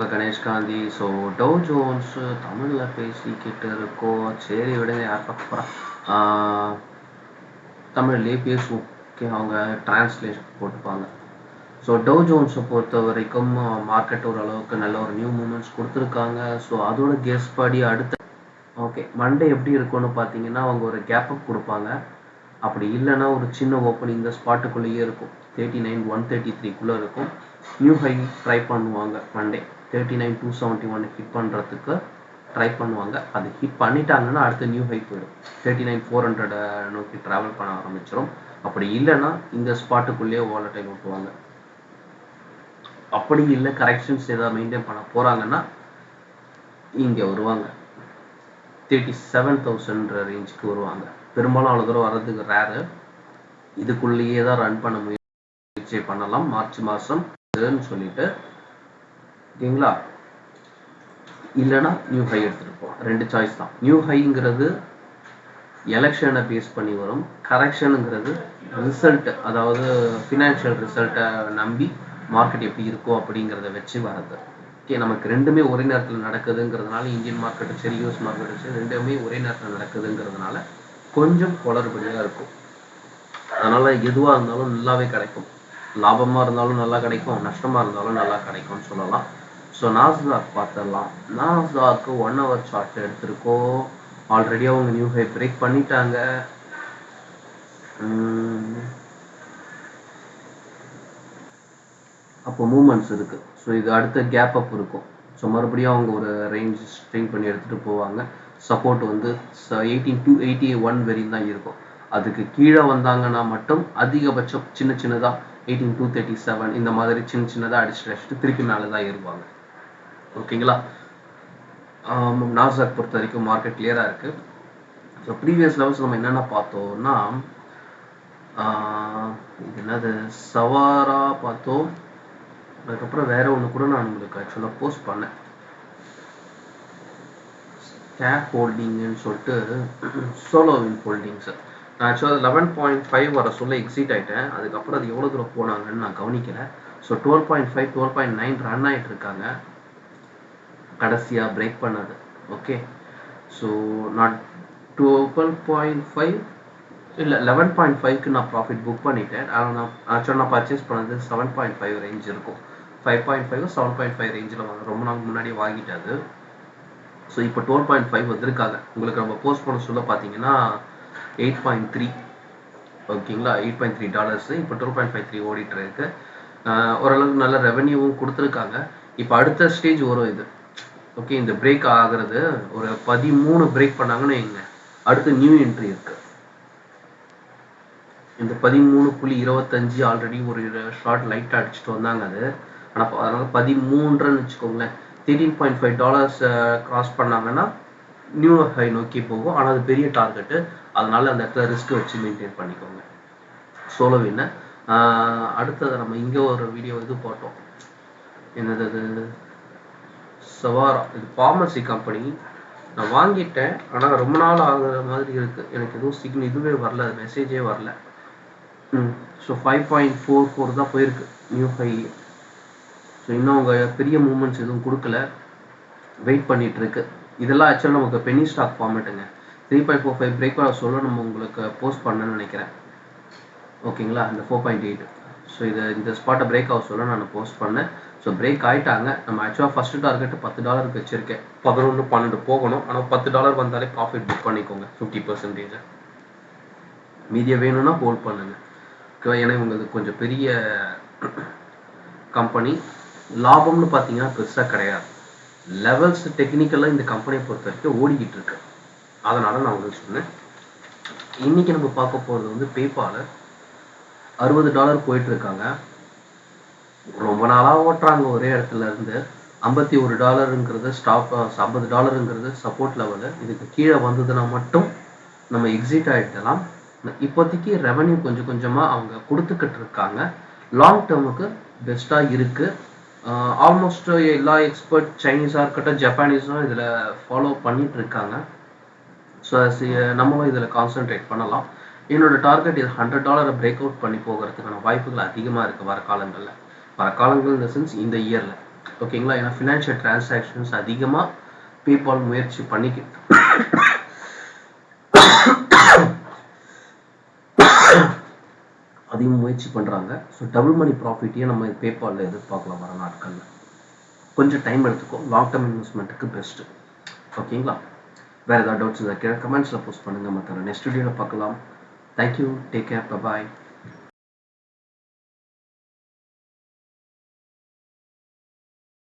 உங்கள் Ganesh Gandhi. So Dow Jones தமிழில் பேசிக்கிட்டு இருக்கோம். சரி விடுங்க, யார் பார்க்க போகிறா, தமிழ்லேயே பேசுவோம். ஓகே, அவங்க டிரான்ஸ்லேஷன் போட்டுப்பாங்க. ஸோ டவ் ஜோன்ஸை பொறுத்த வரைக்கும் மார்க்கெட் ஓரளவுக்கு நல்ல ஒரு நியூ மூமெண்ட்ஸ் கொடுத்துருக்காங்க. ஸோ அதோட கெஸ் படி அடுத்த ஓகே மண்டே எப்படி இருக்கும்னு பார்த்தீங்கன்னா, அவங்க ஒரு கேப் அப் கொடுப்பாங்க. அப்படி இல்லைன்னா ஒரு சின்ன ஓப்பனிங் இந்த ஸ்பாட்டுக்குள்ளேயே இருக்கும். 39,133 இருக்கும். நியூ ஹை ட்ரை பண்ணுவாங்க மண்டே. 39,271 ஹிட் பண்ணுறதுக்கு ட்ரை பண்ணுவாங்க. அது ஹிட் பண்ணிட்டாங்கன்னா அடுத்த நியூ ஹை போயிடும். 39,400 நோக்கி ட்ராவல் பண்ண ஆரம்பிச்சிடும். அப்படி இல்லைன்னா இந்த ஸ்பாட்டுக்குள்ளேயே வாலட்டைல் விட்டுவாங்க. அப்படி இல்லை கரெக்ஷன்ஸ் ஏதாவது மெயின்டைன் பண்ண போகிறாங்கன்னா இங்கே வருவாங்க. 37,000 ரேஞ்சுக்கு வருவாங்க. பெரும்பாலும் அவ்வளோ தூரம் வர்றதுக்கு ரேரு. இதுக்குள்ளேயே தான் ரன் பண்ண முயற்சி பண்ணலாம் மார்ச் மாதம் சொல்லிட்டு. ஓகேங்களா, இல்லைன்னா நியூ ஹை எடுத்துகிட்டு போகலாம். ரெண்டு சாய்ஸ் தான். நியூ ஹைங்கிறது எலெக்ஷனை பேஸ் பண்ணி வரும். கரெக்ஷனுங்கிறது ரிசல்ட், அதாவது ஃபினான்ஷியல் ரிசல்ட்டை நம்பி மார்க்கெட் எப்படி இருக்கும் அப்படிங்கிறத வச்சு வர்றது. ஓகே, நமக்கு ரெண்டுமே ஒரே நேரத்தில் நடக்குதுங்கிறதுனால, இந்தியன் மார்க்கெட்டும் சரி யூஎஸ் மார்க்கெட்டும் சரி ரெண்டுமே ஒரே நேரத்தில் நடக்குதுங்கிறதுனால கொஞ்சம் குளறுபடியாக இருக்கும். அதனால் எதுவாக இருந்தாலும் நல்லாவே கிடைக்கும். லாபமாக இருந்தாலும் நல்லா கிடைக்கும், நஷ்டமாக இருந்தாலும் நல்லா கிடைக்கும்னு சொல்லலாம். ஸோ நாஸ்டாக் பார்த்துடலாம். நாஸ்டாக்கு 1 hour சார்ட் எடுத்திருக்கோம். ஆல்ரெடி அவங்க நியூ ஹை பிரேக் பண்ணிட்டாங்க. அப்போ மூமெண்ட்ஸ் இருக்குது. ஸோ இது அடுத்த கேப் அப் இருக்கும். ஸோ மறுபடியும் அவங்க ஒரு ரேஞ்ச் ஸ்ட்ரெயின் பண்ணி எடுத்துகிட்டு போவாங்க. சப்போர்ட் வந்து 18,281 வரையும் தான் இருக்கும். அதுக்கு கீழே வந்தாங்கன்னா மட்டும் அதிகபட்சம் சின்னதாக 18,237 இந்த மாதிரி சின்னதாக அடிச்சுட்டு திருப்பி மேலே தான் ஏறுவாங்க. ஓகேங்களா, நாஸ்டாக் பொறுத்த வரைக்கும் மார்க்கெட் கிளியராக இருக்குது. ஸோ ப்ரீவியஸ் லெவல்ஸ் நம்ம என்னென்ன பார்த்தோம்னா, இது என்னது சவாரா பார்த்தோம். அதுக்கப்புறம் வேற ஒன்று கூட நான் உங்களுக்கு ஆக்சுவலாக போஸ்ட் பண்ணேன், கேப் ஹோல்டிங்னு சொல்லிட்டு சோலோவின் ஹோல்டிங்ஸு. நான் ஆக்சுவலாக 11.5 வர சொல்ல எக்ஸிட் ஆகிட்டேன். அதுக்கப்புறம் அது எவ்வளோ தூரம் போனாங்கன்னு நான் கவனிக்கலை. ஸோ 12.5 12.9 ரன் ஆகிட்டு இருக்காங்க. கடைசியாக பிரேக் பண்ணது. ஓகே, ஸோ நான் 12.5 இல்லை 11.5க்கு நான் ப்ராஃபிட் புக் பண்ணிட்டேன். ஆனால் நான் ஆக்சுவலாக நான் பர்ச்சேஸ் பண்ணது 7.5 ரேஞ்ச் இருக்கும். 5.5 7.5 ரேஞ்சில் வாங்க ரொம்ப நாள் முன்னாடியே வாங்கிட்டாது. ஸோ இப்போ 12.5 வந்திருக்காங்க. உங்களுக்கு நம்ம போஸ்ட் பண்ண சொல்ல பார்த்தீங்கன்னா 8.3. ஓகேங்களா, $8.3. இப்போ 12.53 ஓடிட்டு இருக்கு. ஓரளவுக்கு நல்ல ரெவன்யூவும் கொடுத்துருக்காங்க. இப்போ அடுத்த ஸ்டேஜ் வரும் இது. ஓகே, இந்த பிரேக் ஆகிறது ஒரு 13 பிரேக் பண்ணாங்கன்னு வைங்க, அடுத்து நியூ என்ட்ரி இருக்கு. இந்த 13.25 ஆல்ரெடி ஒரு ஷார்ட் லைட்டாக அடிச்சுட்டு வந்தாங்க. அது ஆனால் அதனால 13ன்னு வச்சுக்கோங்களேன். $13.5 கிராஸ் பண்ணாங்கன்னா நியூ ஹை நோக்கி போகும். ஆனால் அது பெரிய டார்கெட்டு, அதனால அந்த இடத்துல ரிஸ்க் வச்சு மெயின்டைன் பண்ணிக்கோங்க. சோலோவின்னு அடுத்தது நம்ம இங்கே ஒரு வீடியோ இது போட்டோம். என்னது அது, சவாரா. இது ஃபார்மசி கம்பெனி. நான் வாங்கிட்டேன், ஆனால் ரொம்ப நாள் ஆகுற மாதிரி இருக்குது. எனக்கு எதுவும் சிக்னல் இதுவே வரல, மெசேஜே வரல. ஸோ 5.44 தான் போயிருக்கு நியூ ஹை. ஸோ இன்னும் அவங்க பெரிய மூமெண்ட்ஸ் எதுவும் கொடுக்கல, வெயிட் பண்ணிட்டு இருக்கு. இதெல்லாம் ஆக்சுவலாக நமக்கு பெனி ஸ்டாக் ஃபார்மேட்டுங்க. 3.45 பிரேக் பண்ண சொல்ல நம்ம உங்களுக்கு போஸ்ட் பண்ணேன்னு நினைக்கிறேன். ஓகேங்களா, இந்த 4.8. ஸோ இந்த ஸ்பாட்டை பிரேக் ஆக சொல்ல நான் போஸ்ட் பண்ணேன். ஸோ பிரேக் ஆகிட்டாங்க. நம்ம ஆக்சுவலாக ஃபஸ்ட்டு டார்கெட்டு $10 வச்சுருக்கேன். 11 12 போகணும். ஆனால் $10 வந்தாலே ப்ராஃபிட் புக் பண்ணிக்கோங்க 50%. மீதியை வேணும்னா ஹோல்ட் பண்ணுங்க. ஓகேவா, ஏன்னா இவங்களுக்கு கொஞ்சம் பெரிய கம்பெனி. லாபம்னு பார்த்தீங்கன்னா பெருசாக கிடையாது. லெவல்ஸ் டெக்னிக்கலாக இந்த கம்பெனியை பொறுத்த வரைக்கும் ஓடிக்கிட்டு இருக்கு. அதனால நான் உங்களுக்கு சொன்னேன். இன்னைக்கு நம்ம பார்க்க போகிறது வந்து பேபால். $60 போயிட்டு இருக்காங்க. ரொம்ப நாளாக ஓட்டுறாங்க ஒரே இடத்துல இருந்து. $51ங்கிறது ஸ்டாப், $50ங்கிறது சப்போர்ட் லெவலு. இதுக்கு கீழே வந்ததுன்னா மட்டும் நம்ம எக்ஸிட் ஆகிடலாம். இப்போதைக்கு ரெவன்யூ கொஞ்சம் கொஞ்சமாக அவங்க கொடுத்துக்கிட்டு இருக்காங்க. லாங் டேர்முக்கு பெஸ்ட்டாக இருக்குது. ஆல்மோஸ்ட் எல்லா எக்ஸ்பர்ட் சைனீஸாக இருக்கட்டும் ஜப்பானீஸும் இதில் ஃபாலோ பண்ணிட்டு இருக்காங்க. ஸோ நம்மளும் இதில் கான்சென்ட்ரேட் பண்ணலாம். என்னோட டார்கெட் இது $100 பிரேக் அவுட் பண்ணி போகிறதுக்கான வாய்ப்புகள் அதிகமாக இருக்குது வர காலங்களில். இந்த சென்ஸ் இந்த இயரில் ஓகேங்களா. ஏன்னா ஃபினான்ஷியல் டிரான்சாக்ஷன்ஸ் அதிகமாக பேபால் முயற்சி பண்ணிக்கிட்டு அதிகம் முயற்சி பண்ணுறாங்க. ஸோ டபுள் மணி ப்ராஃபிட்டையும் நம்ம பேபாலில் எதிர்பார்க்கலாம் வர நாட்களில். கொஞ்சம் டைம் எடுத்துக்கும், லாங் டேர்ம் இன்வெஸ்ட்மெண்ட்டுக்கு பெஸ்ட்டு. ஓகேங்களா. வேறு ஏதாவது டவுட்ஸ் இருந்தால் கீழே கமெண்ட்ஸில் போஸ்ட் பண்ணுங்கள். மற்ற நெக்ஸ்ட் வீடியோவில் பார்க்கலாம். தேங்க்யூ, டேக் கேர், பாய்.